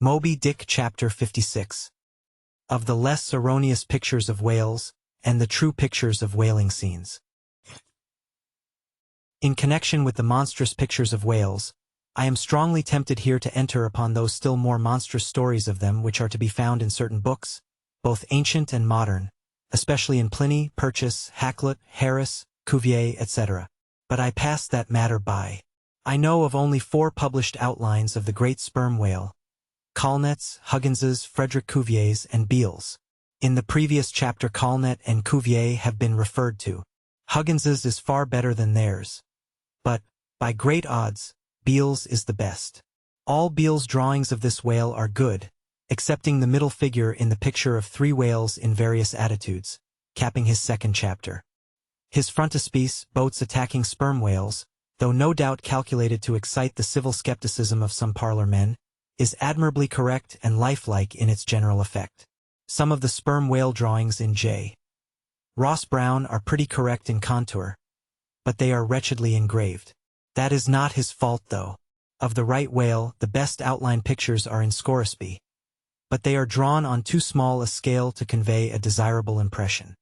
Moby Dick Chapter 56. Of the less erroneous pictures of whales, and the true pictures of whaling scenes. In connection with the monstrous pictures of whales, I am strongly tempted here to enter upon those still more monstrous stories of them which are to be found in certain books, both ancient and modern, especially in Pliny, Purchas, Hakluyt, Harris, Cuvier, etc. But I pass that matter by. I know of only 4 published outlines of the great sperm whale, Colnett's, Huggins's, Frederick Cuvier's, and Beale's. In the previous chapter Colnett and Cuvier have been referred to. Huggins's is far better than theirs. But, by great odds, Beale's is the best. All Beale's drawings of this whale are good, excepting the middle figure in the picture of 3 whales in various attitudes, capping his second chapter. His frontispiece, boats attacking sperm whales, though no doubt calculated to excite the civil skepticism of some parlor men, is admirably correct and lifelike in its general effect. Some of the sperm whale drawings in J. Ross Brown are pretty correct in contour, but they are wretchedly engraved. That is not his fault though. Of the right whale, the best outline pictures are in Scoresby, but they are drawn on too small a scale to convey a desirable impression.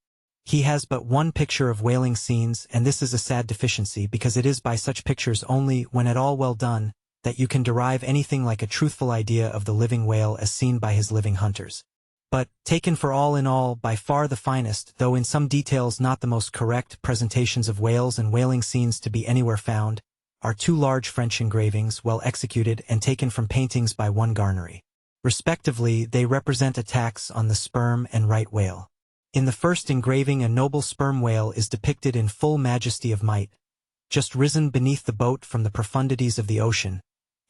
He has but one picture of whaling scenes, and this is a sad deficiency because it is by such pictures only, when at all well done, that you can derive anything like a truthful idea of the living whale as seen by his living hunters. But, taken for all in all, by far the finest, though in some details not the most correct, presentations of whales and whaling scenes to be anywhere found, are 2 large French engravings, well executed and taken from paintings by one Garnery. Respectively, they represent attacks on the sperm and right whale. In the first engraving, a noble sperm whale is depicted in full majesty of might, just risen beneath the boat from the profundities of the ocean,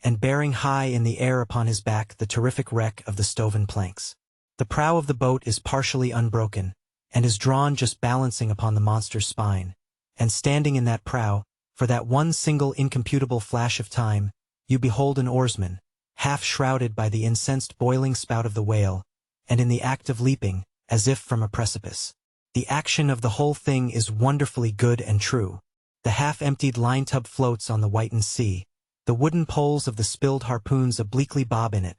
and bearing high in the air upon his back the terrific wreck of the stoven planks. The prow of the boat is partially unbroken, and is drawn just balancing upon the monster's spine, and standing in that prow, for that one single incomputable flash of time, you behold an oarsman, half shrouded by the incensed boiling spout of the whale, and in the act of leaping, as if from a precipice. The action of the whole thing is wonderfully good and true. The half-emptied line-tub floats on the whitened sea. The wooden poles of the spilled harpoons obliquely bob in it.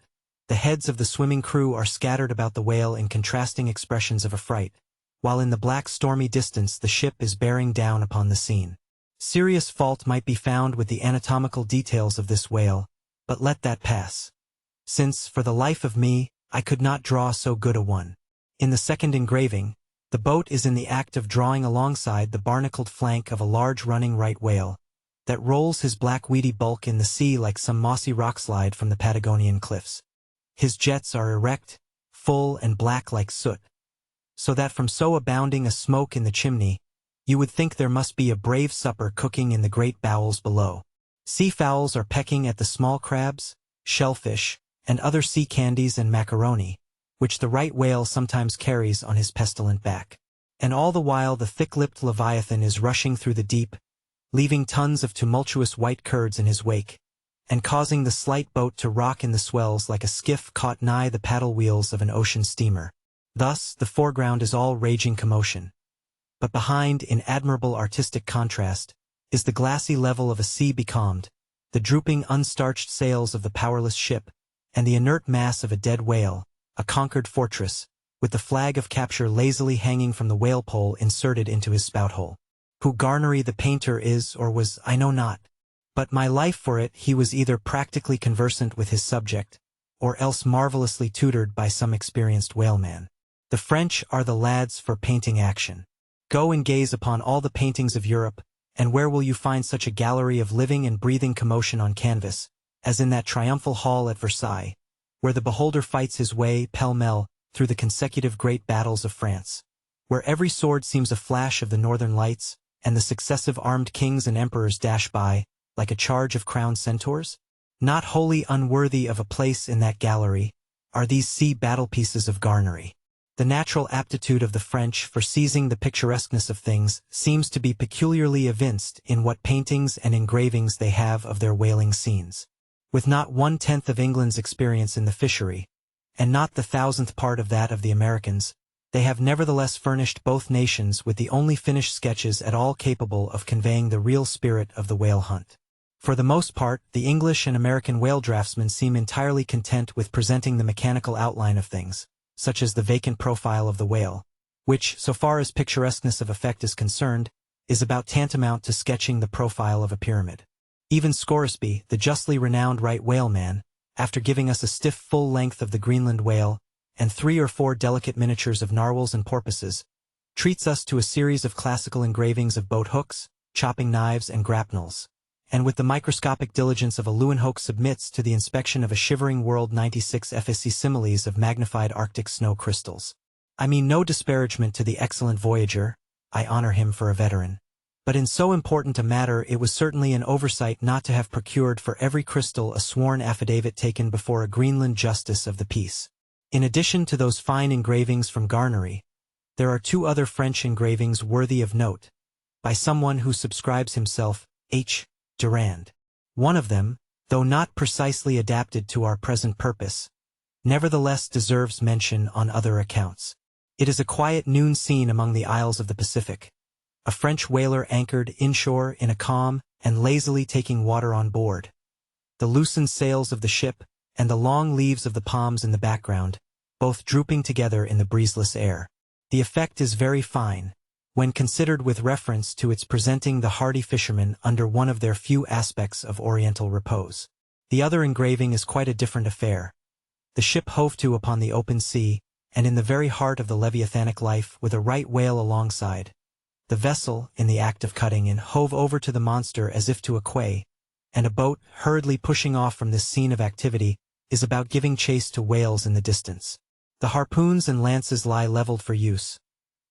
The heads of the swimming crew are scattered about the whale in contrasting expressions of affright, while in the black stormy distance the ship is bearing down upon the scene. Serious fault might be found with the anatomical details of this whale, but let that pass, since, for the life of me, I could not draw so good a one. In the second engraving, the boat is in the act of drawing alongside the barnacled flank of a large running right whale, that rolls his black weedy bulk in the sea like some mossy rockslide from the Patagonian cliffs. His jets are erect, full and black like soot, so that from so abounding a smoke in the chimney, you would think there must be a brave supper cooking in the great bowels below. Sea fowls are pecking at the small crabs, shellfish, and other sea candies and macaroni, which the right whale sometimes carries on his pestilent back. And all the while the thick-lipped leviathan is rushing through the deep, leaving tons of tumultuous white curds in his wake, and causing the slight boat to rock in the swells like a skiff caught nigh the paddle wheels of an ocean steamer. Thus, the foreground is all raging commotion. But behind, in admirable artistic contrast, is the glassy level of a sea becalmed, the drooping unstarched sails of the powerless ship, and the inert mass of a dead whale, a conquered fortress, with the flag of capture lazily hanging from the whale pole inserted into his spout-hole. Who Garnery the painter is or was, I know not, but my life for it he was either practically conversant with his subject, or else marvelously tutored by some experienced whaleman. The French are the lads for painting action. Go and gaze upon all the paintings of Europe, and where will you find such a gallery of living and breathing commotion on canvas, as in that triumphal hall at Versailles, where the beholder fights his way, pell-mell, through the consecutive great battles of France, where every sword seems a flash of the northern lights, and the successive armed kings and emperors dash by, like a charge of crowned centaurs? Not wholly unworthy of a place in that gallery are these sea battle-pieces of Garnery. The natural aptitude of the French for seizing the picturesqueness of things seems to be peculiarly evinced in what paintings and engravings they have of their whaling scenes. With not 1/10 of England's experience in the fishery, and not the 1,000th part of that of the Americans, they have nevertheless furnished both nations with the only finished sketches at all capable of conveying the real spirit of the whale hunt. For the most part, the English and American whale draftsmen seem entirely content with presenting the mechanical outline of things, such as the vacant profile of the whale, which, so far as picturesqueness of effect is concerned, is about tantamount to sketching the profile of a pyramid. Even Scoresby, the justly renowned right whale man, after giving us a stiff full length of the Greenland whale and 3 or 4 delicate miniatures of narwhals and porpoises, treats us to a series of classical engravings of boat hooks, chopping knives and grapnels, and with the microscopic diligence of a Leeuwenhoek submits to the inspection of a shivering world 96 FSC similes of magnified Arctic snow crystals. I mean no disparagement to the excellent voyager, I honor him for a veteran. But in so important a matter it was certainly an oversight not to have procured for every crystal a sworn affidavit taken before a Greenland justice of the peace. In addition to those fine engravings from Garnery, there are 2 other French engravings worthy of note, by someone who subscribes himself H. Durand. One of them, though not precisely adapted to our present purpose, nevertheless deserves mention on other accounts. It is a quiet noon scene among the isles of the Pacific. A French whaler anchored inshore in a calm and lazily taking water on board. The loosened sails of the ship and the long leaves of the palms in the background, both drooping together in the breezeless air. The effect is very fine, when considered with reference to its presenting the hardy fishermen under one of their few aspects of oriental repose. The other engraving is quite a different affair. The ship hove to upon the open sea, and in the very heart of the leviathanic life with a right whale alongside. The vessel, in the act of cutting in, hove over to the monster as if to a quay, and a boat, hurriedly pushing off from this scene of activity, is about giving chase to whales in the distance. The harpoons and lances lie leveled for use.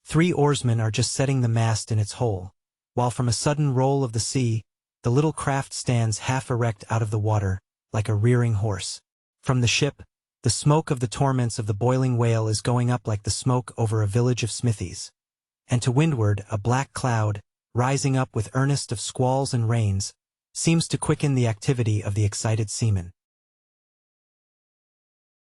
3 oarsmen are just setting the mast in its hole, while from a sudden roll of the sea, the little craft stands half erect out of the water, like a rearing horse. From the ship, the smoke of the torments of the boiling whale is going up like the smoke over a village of smithies. And to windward, a black cloud, rising up with earnest of squalls and rains, seems to quicken the activity of the excited seamen.